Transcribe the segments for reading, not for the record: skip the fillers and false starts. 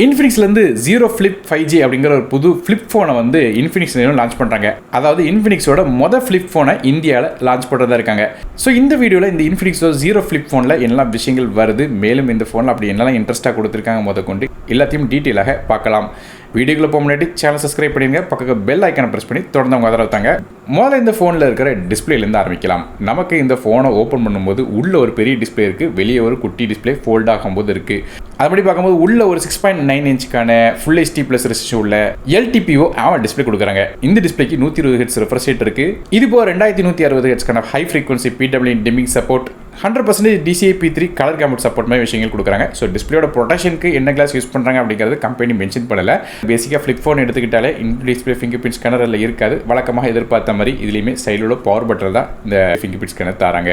இன்ஃபினிக்ஸ்லேருந்து zero flip 5G அப்படிங்கிற ஒரு புது ஃப்ளிப் ஃபோனை வந்து இன்ஃபினிக்ஸ் லான்ச் பண்ணுறாங்க. அதாவது இன்ஃபினிக்ஸோட மொதல் ஃப்ளிப் ஃபோனை இந்தியாவில் லான்ச் பண்ணுறதா இருக்காங்க. ஸோ இந்த வீடியோவில் இந்த இன்ஃபினிக்ஸோட ஜீரோ ஃப்ளிப் ஃபோனில் என்னெல்லாம் விஷயங்கள் வருது, மேலும் இந்த ஃபோனில் அப்படி என்னெல்லாம் இன்ட்ரெஸ்ட்டாக கொடுத்துருக்காங்க கொண்டு எல்லாத்தையும் டீட்டெயிலாக பார்க்கலாம். வீடியோக்குள்ள போக முன்னாடி சேனல் சப்ஸ்கிரைப் பண்ணிடுங்க, பக்கத்துக்கு பெல் ஐக்கானை ப்ரெஸ் பண்ணி தொடர்ந்து அவங்க ஆதரவு தாங்க. முதல்ல இந்த ஃபோனில் இருக்கிற டிஸ்பிளேலேருந்து ஆரம்பிக்கலாம். நமக்கு இந்த ஃபோனை ஓப்பன் பண்ணும்போது உள்ள ஒரு பெரிய டிஸ்பிளே இருக்குது, வெளியே ஒரு குட்டி டிஸ்பிளே ஃபோல்ட் ஆகும்போது இருக்குது. அதுபடி பார்க்கும்போது உள்ள ஒரு 6.9 இன்ச்சுக்கான ஃபுல் HD ப்ளஸ் ரெசிஸ்டன்ஸ் உள்ள LTPO டிஸ்பிளே கொடுக்குறாங்க. இந்த டிஸ்பிளேக்கு 120 Hz ரெஃப்ரெஷ் ரேட் இருக்குது. இது போக 2160 Hz high frequency PWM dimming support, 100% DCI-P3 colour camera support மாதிரி விஷயங்கள் கொடுக்குறாங்க. ஸோ டிஸ்பிளேயோட ப்ரொடெக்ஷனுக்கு என்ன கிளாஸ் யூஸ் பண்ணுறாங்க அப்படிங்கிறது கம்பெனி மென்ஷன் பண்ணல. பேசிக்காக ஃப்ளிப் ஃபோன் எடுத்துக்கிட்டாலே டிஸ்பிளே ஃபிங்கர் பிரிண்ட் ஸ்கேனர் அதில் இருக்காது. வழக்கமாக எதிர்பார்த்த மாதிரி இதுலேயுமே சைடில் பவர் பட்டன் தான் இந்த ஃபிங்கர் பிரிண்ட் ஸ்கேனர் தராங்க.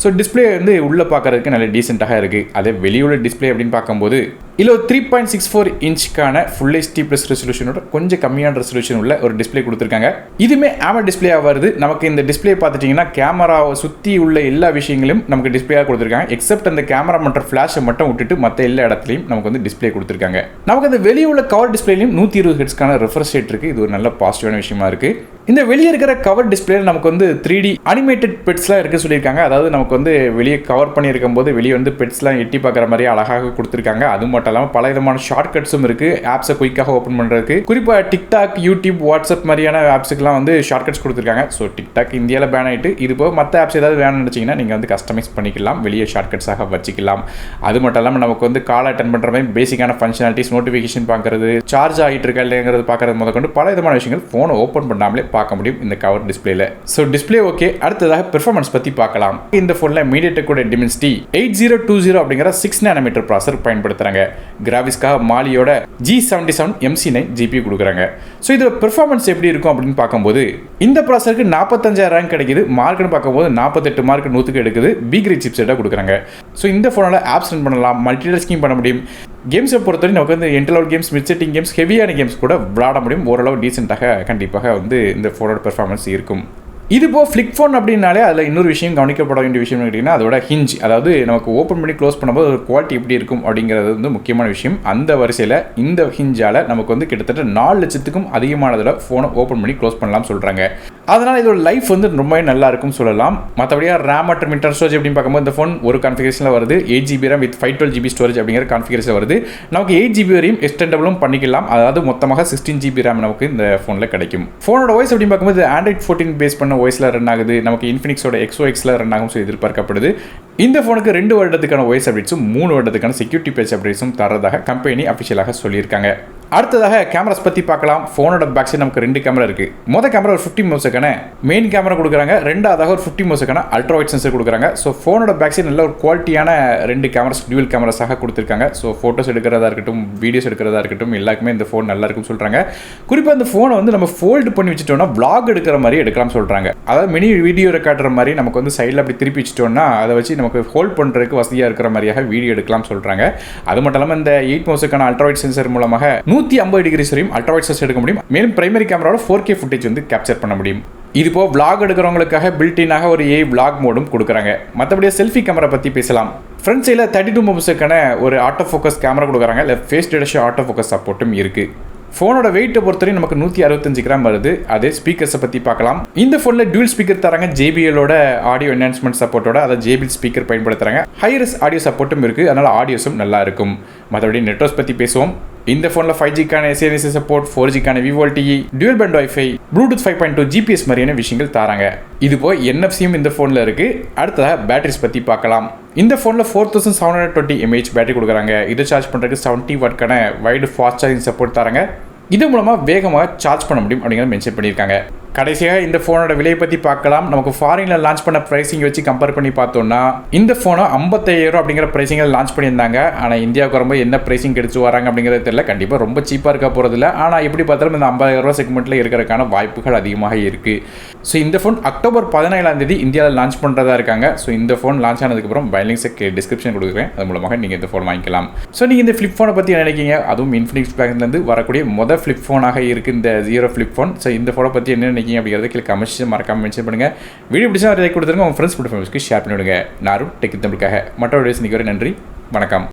ஸோ டிஸ்பிளே வந்து உள்ளே பார்க்கறதுக்கு நல்ல டீசெண்டாக இருக்குது. அதே வெளியுள்ள டிஸ்பிளே அப்படின்னு பார்க்கும்போது இதில் ஒரு 3.64 இன்ச்சுக்கான ஃபுல் HD ப்ளஸ் ரெசல்யூஷனோட கொஞ்சம் கம்மியான ரெசல்யூஷன் உள்ள ஒரு டிஸ்பிளே கொடுத்துருக்காங்க. இதுவுமே AMOLED டிஸ்பிளேயாக வருது. நமக்கு இந்த டிஸ்பிளே பார்த்துட்டிங்கன்னா கேமராவை சுற்றி உள்ள எல்லா விஷயங்களும் நமக்கு டிஸ்பிளேயாக கொடுத்துருக்காங்க. எக்ஸப்ட் அந்த கேமரா மற்றும் ஃபிளாஷை மட்டும் விட்டுட்டு மற்ற எல்லா இடத்துலையும் நமக்கு வந்து டிஸ்பிளே கொடுத்துருக்காங்க. நமக்கு அந்த வெளியே உள்ள கவர் டிஸ்பிளேலையும் 120 Hzக்கான ரெஃப்ரெஷ் ரேட் இருக்குது. இது ஒரு நல்ல பாசிட்டிவான விஷயமா இருக்குது. இந்த வெளியே இருக்கிற கவர் டிஸ்பிளேல நமக்கு வந்து 3D அனிமேட்டட் பெட்ஸ்லாம் இருக்க சொல்லியிருக்காங்க. அதாவது நமக்கு வந்து வெளியே கவர் பண்ணியிருக்கும் போது வெளியே வந்து பெட்ஸ்லாம் எட்டி பார்க்குற மாதிரி அழகாக கொடுத்துருக்காங்க. அது மட்டும் இல்லாமல் பல விதமான ஷார்ட்கட்ஸும் இருக்குது ஆப்ஸை குயிக்காக ஓப்பன் பண்ணுறதுக்கு. குறிப்பாக டிக்டாக், யூடியூப், வாட்ஸ்அப் மாதிரியான ஆப்ஸுக்குலாம் வந்து ஷார்ட்கட்ஸ் கொடுத்துருக்காங்க. ஸோ டிக்டாக் இந்தியாவில் பேன் ஆகிட்டு, இது போக மற்ற ஆப்ஸ் ஏதாவது வேணும்னு நினச்சிங்கன்னா நீங்கள் வந்து கஸ்டமைஸ் பண்ணிக்கலாம், வெளியே ஷார்ட்கட்ஸாக வச்சுக்கலாம். அது மட்டும் இல்லாமல் நமக்கு வந்து கால் அட்டன் பண்ணுற மாதிரி பேசிக்கான ஃபங்க்ஷனாலிட்டிஸ், நோட்டிஃபிகேஷன் பார்க்குறது, சார்ஜ் ஆகிட்டு இருக்கா இல்லைங்கிறது பார்க்குறது முதற்கொண்டு பல விதமான விஷயங்கள் ஃபோனை ஓப்பன் பண்ணாமலே பார்க்க முடியும் இந்த கவர் டிஸ்பிளேல. So display okay. அடுத்ததாக பெர்ஃபார்மன்ஸ் பற்றி பார்க்கலாம். இந்த ஃபோனில் மீடியாடெக் டிமென்சிட்டி 8020 அப்படிங்கிற 6 nm ப்ராசர் பயன்படுத்துறாங்க. கிராஃபிக்ஸ்க்காக மாலியோட G77 MC9 GPU கொடுக்குறாங்க. ஸோ இதில் பெர்ஃபார்மன்ஸ் எப்படி இருக்கும் அப்படின்னு பார்க்கும்போது இந்த ப்ராசருக்கு 45,000 ரேங்க் கிடைக்குது. மார்க்னு பார்க்கும்போது 48 மார்க் 100க்கு எடுக்குது. பி கிரேட் சிப்செட்டாக கொடுக்குறாங்க. ஸோ இந்த ஃபோனில் ஆப்ஸ் ரன் பண்ணலாம், மல்டி டாஸ்கிங் பண்ண முடியும். கேம்ஸை பொறுத்தவரை நமக்கு வந்து entry games, mid setting games, ஹெவியான கேம்ஸ் கூட விளையாட முடியும். ஓரளவு டீசெண்டாக கண்டிப்பாக வந்து இந்த ஃபோனோட பெர்ஃபார்மன்ஸ் இருக்கும். இது போக ஃப்ளிப் ஃபோன் அப்படின்னாலே அதில் இன்னொரு விஷயம் கவனிக்கப்பட வேண்டிய விஷயம் கேட்டிங்கன்னா அதோட ஹிஞ்ச், அதாவது நமக்கு ஓப்பன் பண்ணி க்ளோஸ் பண்ணும்போது ஒரு குவாலிட்டி எப்படி இருக்கும் அப்படிங்கிறது வந்து முக்கியமான விஷயம். அந்த வரிசையில் இந்த ஹிஞ்சால் நமக்கு வந்து கிட்டத்தட்ட 4 லட்சத்துக்கும் அதிகமானதில் ஃபோனை ஓப்பன் பண்ணி க்ளோஸ் பண்ணலாம் சொல்கிறாங்க. அதனால் இதோட லைஃப் வந்து ரொம்பவே நல்லா இருக்கும்னு சொல்லலாம். மற்றபடியாக ரேம் மற்றும் இன்டர்னல் ஸ்டோரேஜ் அப்படின்னு பார்க்கும்போது இந்த ஃபோன் ஒரு கான்ஃபிகரேஷனில் வருது. 8GB RAM with 512GB storage அப்படிங்கிற கான்ஃபிகரேஷன் வருது. நமக்கு 8GB வரையும் எக்ஸ்டெண்டபிளும் பண்ணிக்கலாம். அதாவது மொத்தமாக 16GB RAM நமக்கு இந்த ஃபோனில் கிடைக்கும். ஃபோனோட வாய்ஸ் அப்படின்னு பார்க்கும்போது Android 14 பேஸ் பண்ண வாய்ஸில் ரன் ஆகுது. நமக்கு இன்ஃபினிக்ஸோட XOXல ரன் ஆகும் எதிர்பார்க்கப்படுது. இந்த ஃபோனுக்கு 2 வருடத்துக்கான வாய்ஸ் அப்டேட்ஸும் 3 வருடத்துக்கான செக்யூரிட்டி பேட்ச் அப்டேட்ஸும் தரதாக கம்பெனி அஃபிஷியலாக சொல்லியிருக்காங்க. அடுத்ததாக கேமராஸ் பற்றி பார்க்கலாம். ஃபோனோட பேக் சைடு நமக்கு 2 கேமரா இருக்குது. மொதல் கேமரா ஒரு 50 மெகாபிக்சலுக்கான மெயின் கேமரா கொடுக்குறாங்க. ரெண்டாவதாக ஒரு 50 மெகாபிக்சலுக்கான அல்ட்ரா வைட் சென்சர் கொடுக்குறாங்க. ஸோ ஃபோனோட பேக் சைடு நல்ல ஒரு குவாலிட்டியான 2 கேமராஸ் டியூவல் கேமராஸாக கொடுத்துருக்காங்க. ஸோ ஃபோட்டோஸ் எடுக்கிறதா இருக்கட்டும், வீடியோஸ் எடுக்கிறதா இருக்கட்டும், எல்லாருக்குமே இந்த ஃபோன் நல்லா இருக்குன்னு சொல்கிறாங்க. குறிப்பாக இந்த ஃபோனை வந்து நம்ம ஃபோல்டு பண்ணி வச்சுட்டோம்னா vlog எடுக்கிற மாதிரி எடுக்கலாம்னு சொல்கிறாங்க. அதாவது மினி வீடியோ ரெக்கார்டர் மாதிரி நமக்கு வந்து சைடில் அப்படி திருப்பி வச்சுட்டோம்னா அதை வச்சு நமக்கு ஹோல்ட் பண்ணுறதுக்கு வசதியாக இருக்கிற மாதிரியாக வீடியோ எடுக்கலாம் சொல்கிறாங்க. அது மட்டும் இல்லாமல் இந்த 8 மெகாபிக்சலுக்கான அல்ட்ரா வைட் சென்சர் மூலமாக 150 டிகிரி அல்ட்ரா வைட் சென்சர் எடுக்க முடியும். மேலும் பிரைமரி கேமராவோட 4K ஃபுட்டேஜ் வந்து கேப்சர் பண்ண முடியும். இது போக vlog எடுக்கிறவங்களுக்காக பில்டினாக ஒரு AI vlog மோடும் கொடுக்குறாங்க. மற்றபடியாக செல்ஃபி கேமரா பற்றி பேசலாம். ஃப்ரண்ட் சைடில் 32 மெகாபிக்சலுக்கான ஒரு ஆட்டோ ஃபோக்கஸ் கேமரா கொடுக்குறாங்க. இல்லை ஃபேஸ் டிடெக்ஷன் ஆட்டோ ஃபோக்கஸ் சப்போர்ட்டும் இருக்குது. ஃபோனோட வெயிட்டை பொறுத்தவரை நமக்கு 165 கிராம் வருது. அதே ஸ்பீக்கர்ஸை பற்றி பார்க்கலாம். இந்த ஃபோனில் டியூல் ஸ்பீக்கர் தராங்க. JBLோட ஆடியோ என்ஹான்ஸ்மெண்ட் சப்போர்ட்டோட, அதாவது JBL ஸ்பீக்கர் பயன்படுத்துகிறாங்க. ஹைரஸ் ஆடியோ சப்போர்ட்டும் இருக்குது. அதனால் ஆடியோஸும் நல்லா இருக்கும். மற்றபடி நெட்வொர்க்ஸ் பற்றி பேசுவோம். இந்த ஃபோனில் 5Gக்கான SANC சப்போர்ட், 4Gக்கான VoLTE, dual band wifi, bluetooth 5.2, GPS மாதிரியான விஷயங்கள் தராங்க. இது போய் NFC-யும் இந்த ஃபோனில் இருக்குது. அடுத்ததாக பேட்டரிஸ் பற்றி பார்க்கலாம். இந்த ஃபோனில் 4720 mAh பேட்டரி கொடுக்குறாங்க. இதை சார்ஜ் பண்ணுறதுக்கு 70 வாட்க்கான வைடு ஃபாஸ்ட் சார்ஜிங் சப்போர்ட் தராங்க. இது மூலமாக வேகமாக சார்ஜ் பண்ண முடியும் அப்படிங்கிறத மென்ஷன் பண்ணியிருக்காங்க. கடைசியாக இந்த ஃபோனோட விலையை பற்றி பார்க்கலாம். நமக்கு ஃபாரினில் லான்ச் பண்ண ப்ரைஸிங் வச்சு கம்பேர் பண்ணி பார்த்தோம்னா இந்த ஃபோனை 55,000 அப்படிங்கிற ப்ரைஸிங்கில் லான்ச் பண்ணியிருந்தாங்க. ஆனால் இந்தியாவுக்கு ரொம்ப என்ன ப்ரைஸிங் எடுத்து வராங்க அப்படிங்கிறது தெரியல. கண்டிப்பாக ரொம்ப சீப்பாக இருக்க போகிறதில்ல. ஆனால் எப்படி பார்த்தாலும் இந்த 50,000 செக்மெண்ட்டில் இருக்கிறதுக்கான வாய்ப்புகள் அதிகமாக இருக்குது. ஸோ இந்த ஃபோன் அக்டோபர் 17 இந்தியாவில் லான்ச் பண்ணுறதா இருக்காங்க. ஸோ இந்த ஃபோன் லான்ச் ஆனதுக்கப்புறம் பைலிங்ஸை டிஸ்கிரிப்ஷன் கொடுக்குறேன். அது மூலமாக நீங்கள் இந்த ஃபோன் வாங்கிக்கலாம். ஸோ நீங்கள் இந்த ஃப்ளிப் ஃபோனை பற்றி நினைக்கிங்க? அதுவும் இன்ஃபினிக்ஸ் பேக்லேருந்து வரக்கூடிய மொதல் ஃப்ளிப் ஃபோனாக இருக்குது இந்த ஜீரோ ஃப்ளிப் ஃபோன். ஸோ இந்த ஃபோனை பற்றி என்ன அப்படிங்கிறத கீழே கமெண்ட்ஸ் மறக்காம மென்ஷன் பண்ணுங்க. வீடியோ பிடிச்சா லைக் கொடுத்துருங்க. உங்கள் ஃப்ரெண்ட்ஸ் ஃபேமிலிஸ்க்கு ஷேர் பண்ணிவிடுங்க. நாரும் டெக் தமிழுக்காக மற்ற வீடியோஸ் நிற்கிற நன்றி, வணக்கம்.